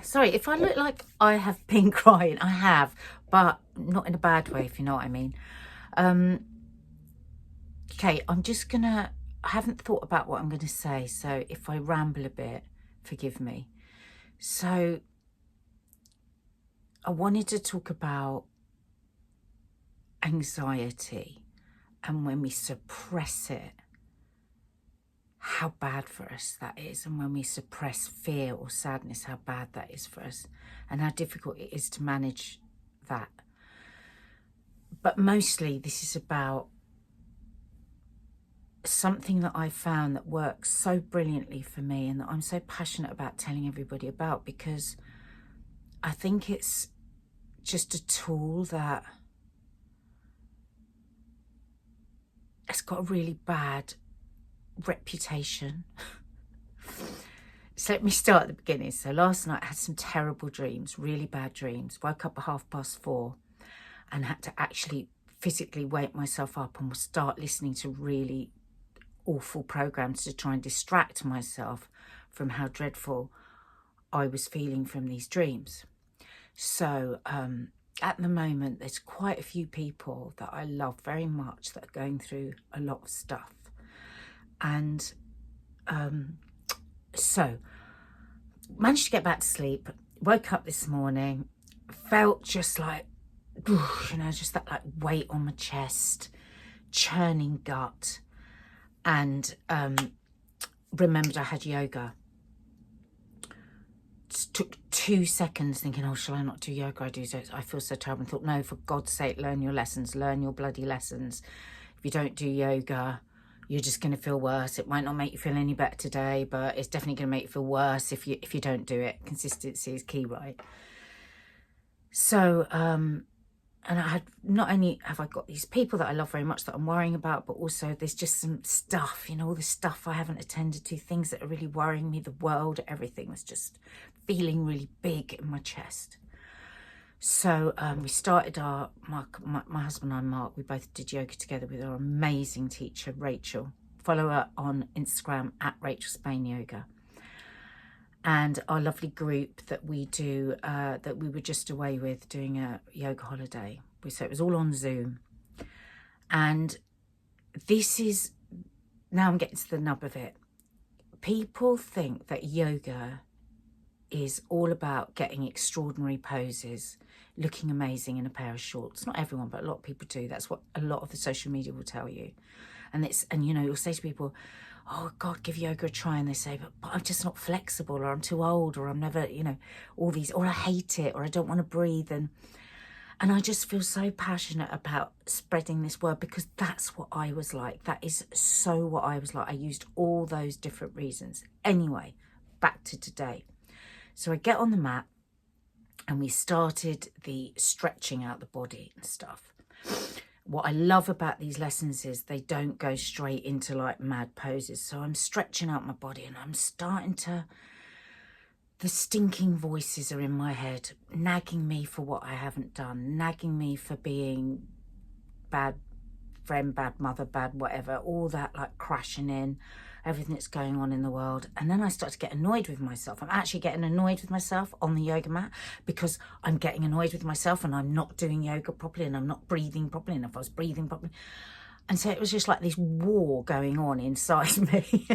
Sorry, if I look like I have been crying, I have, but not in a bad way, if you know what I mean. Okay, I haven't thought about what I'm going to say, so if I ramble a bit, forgive me. So, I wanted to talk about anxiety and when we suppress it, how bad for us that is, and when we suppress fear or sadness, how bad that is for us, and how difficult it is to manage that. But mostly this is about something that I found that works so brilliantly for me and that I'm so passionate about telling everybody about, because I think it's just a tool that has got a really bad reputation. So let me start at the beginning. So last night I had some terrible dreams, really bad dreams. Woke up at 4:30 and had to actually physically wake myself up and start listening to really awful programs to try and distract myself from how dreadful I was feeling from these dreams. So at the moment, there's quite a few people that I love very much that are going through a lot of stuff. And so managed to get back to sleep, woke up this morning, felt just like, you know, just that like weight on my chest, churning gut, and remembered I had yoga. Just took 2 seconds thinking, oh, shall I not do yoga? I feel so terrible. And thought, no, for God's sake, learn your lessons, learn your bloody lessons. If you don't do yoga, you're just going to feel worse. It might not make you feel any better today, but it's definitely going to make you feel worse if you don't do it. Consistency is key, right? So, and I had, not only have I got these people that I love very much that I'm worrying about, but also there's just some stuff, you know, all the stuff I haven't attended to, things that are really worrying me, the world, everything was just feeling really big in my chest. So we started my husband and I, Mark, we both did yoga together with our amazing teacher, Rachel. Follow her on Instagram at Rachel Spain Yoga. And our lovely group that we do, that we were just away with doing a yoga holiday. So it was all on Zoom. And this is, now I'm getting to the nub of it. People think that yoga is all about getting extraordinary poses, looking amazing in a pair of shorts. Not everyone, but a lot of people do. That's what a lot of the social media will tell you. And you know, you'll say to people, oh God, give yoga a try, and they say, but I'm just not flexible, or I'm too old, or I'm never, you know, all these, or I hate it, or I don't want to breathe. And I just feel so passionate about spreading this word, because that's what I was like. That is so what I was like. I used all those different reasons. Anyway, back to today. So I get on the mat and we started the stretching out the body and stuff. What I love about these lessons is they don't go straight into like mad poses. So I'm stretching out my body and I'm starting to, the stinking voices are in my head, nagging me for what I haven't done, nagging me for being bad friend, bad mother, bad whatever, all that like crashing in, everything that's going on in the world. And then I start to get annoyed with myself. I'm actually getting annoyed with myself on the yoga mat, because I'm getting annoyed with myself and I'm not doing yoga properly and I'm not breathing properly. And if I was breathing properly, and so it was just like this war going on inside me.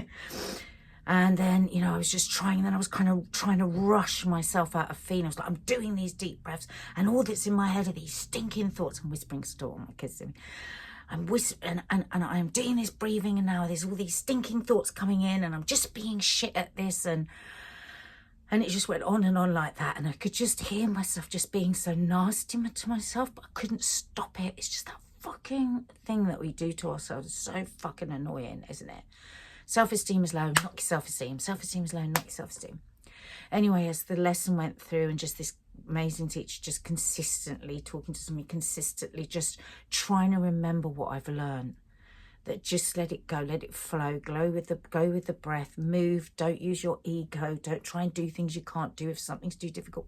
And then, you know, I was just trying, and then I was kind of trying to rush myself out of feeling. I was like, I'm doing these deep breaths, and all that's in my head are these stinking thoughts. I'm whispering still, my kids to me. I'm whispering, and I'm doing this breathing, and now there's all these stinking thoughts coming in, and I'm just being shit at this, and it just went on and on like that, and I could just hear myself just being so nasty to myself, but I couldn't stop it. It's just that fucking thing that we do to ourselves. It's so fucking annoying, isn't it? Self-esteem is low, knock your self-esteem. Self-esteem is low, knock your self-esteem. Anyway, as the lesson went through, and just this amazing teacher just consistently talking to me, consistently just trying to remember what I've learned, that just let it go, let it flow, go with the breath, move, don't use your ego, don't try and do things you can't do if something's too difficult.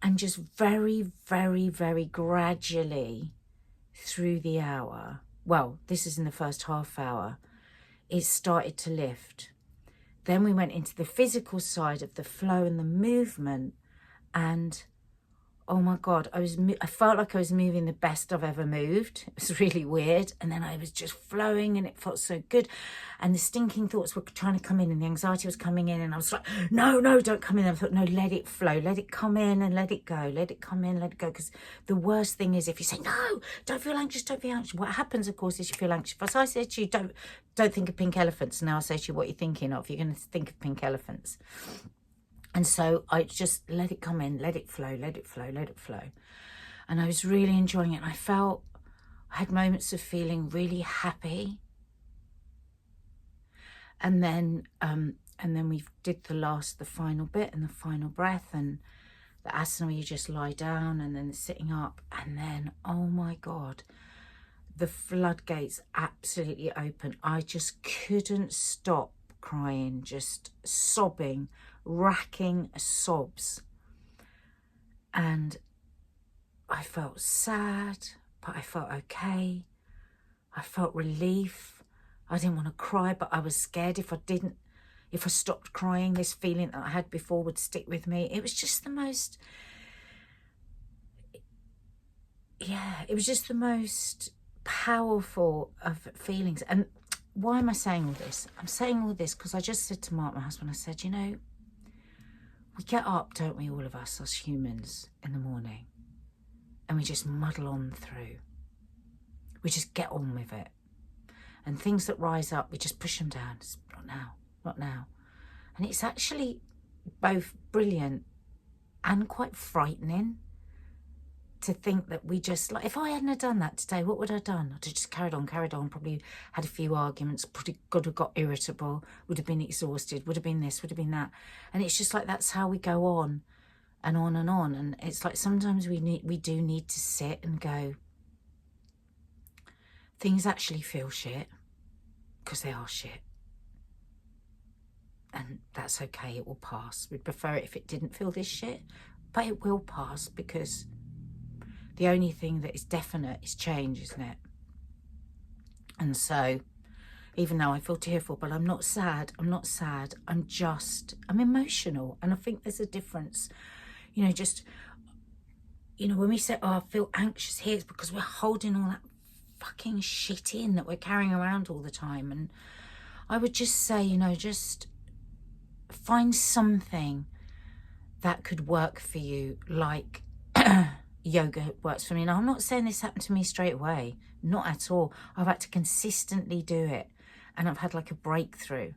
And just very, very, very gradually through the hour, well, this is in the first half hour, it started to lift. then we went into the physical side of the flow and the movement, and oh my God, I felt like I was moving the best I've ever moved. It was really weird. And then I was just flowing and it felt so good. And the stinking thoughts were trying to come in and the anxiety was coming in. And I was like, no, don't come in. I thought, no, let it flow. Let it come in and let it go. Let it come in, let it go. Because the worst thing is if you say, no, don't feel anxious, don't be anxious. What happens, of course, is you feel anxious. If I say to you, don't think of pink elephants. Now I say to you what you're thinking of. You're going to think of pink elephants. And so I just let it come in, let it flow, let it flow, let it flow. And I was really enjoying it. And I had moments of feeling really happy. And then we did the final bit and the final breath and the asana where you just lie down and then sitting up. And then, oh my God, the floodgates absolutely open. I just couldn't stop crying, just sobbing, racking sobs. And I felt sad, but I felt okay. I felt relief. I didn't want to cry, but I was scared if I stopped crying, this feeling that I had before would stick with me. It was just the most, it was just the most powerful of feelings. And why am I saying all this? I'm saying all this because I just said to Mark, my husband, I said, you know, we get up, don't we, all of us humans, in the morning, and we just muddle on through. We just get on with it. And things that rise up, we just push them down. It's not now, not now. And it's actually both brilliant and quite frightening to think that we just, like, if I hadn't have done that today, what would I have done? I'd have just carried on, probably had a few arguments, probably could have got irritable, would have been exhausted, would have been this, would have been that. And it's just like, that's how we go on and on and on. And it's like, sometimes we do need to sit and go, things actually feel shit, because they are shit. And that's okay, it will pass. We'd prefer it if it didn't feel this shit, but it will pass, because the only thing that is definite is change, isn't it? And so, even though I feel tearful, but I'm not sad, I'm emotional. And I think there's a difference, you know, just, you know, when we say, oh, I feel anxious here, it's because we're holding all that fucking shit in that we're carrying around all the time. And I would just say, you know, just find something that could work for you, like yoga works for me. Now, I'm not saying this happened to me straight away, not at all. I've had to consistently do it, and I've had like a breakthrough.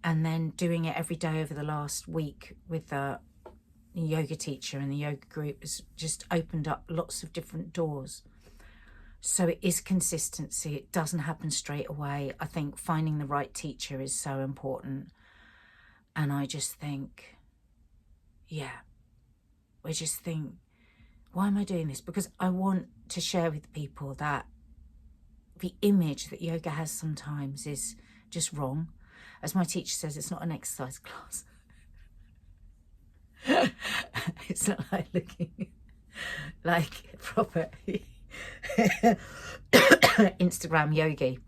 And then doing it every day over the last week with the yoga teacher and the yoga group has just opened up lots of different doors. So it is consistency. It doesn't happen straight away. I think finding the right teacher is so important. And I just think, why am I doing this? Because I want to share with people that the image that yoga has sometimes is just wrong. As my teacher says, it's not an exercise class. It's not like looking like proper Instagram yogi.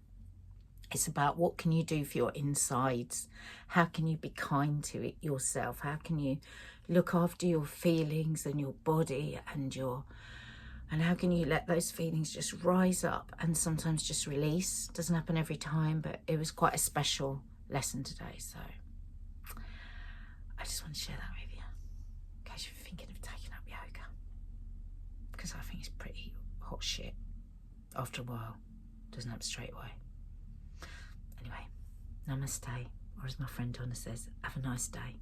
It's about what can you do for your insides? How can you be kind to it yourself? How can you look after your feelings and your body and how can you let those feelings just rise up and sometimes just release? Doesn't happen every time, but it was quite a special lesson today. So I just want to share that with you in case you're thinking of taking up yoga, because I think it's pretty hot shit after a while. Doesn't happen straight away. Anyway, namaste, or as my friend Donna says, have a nice day.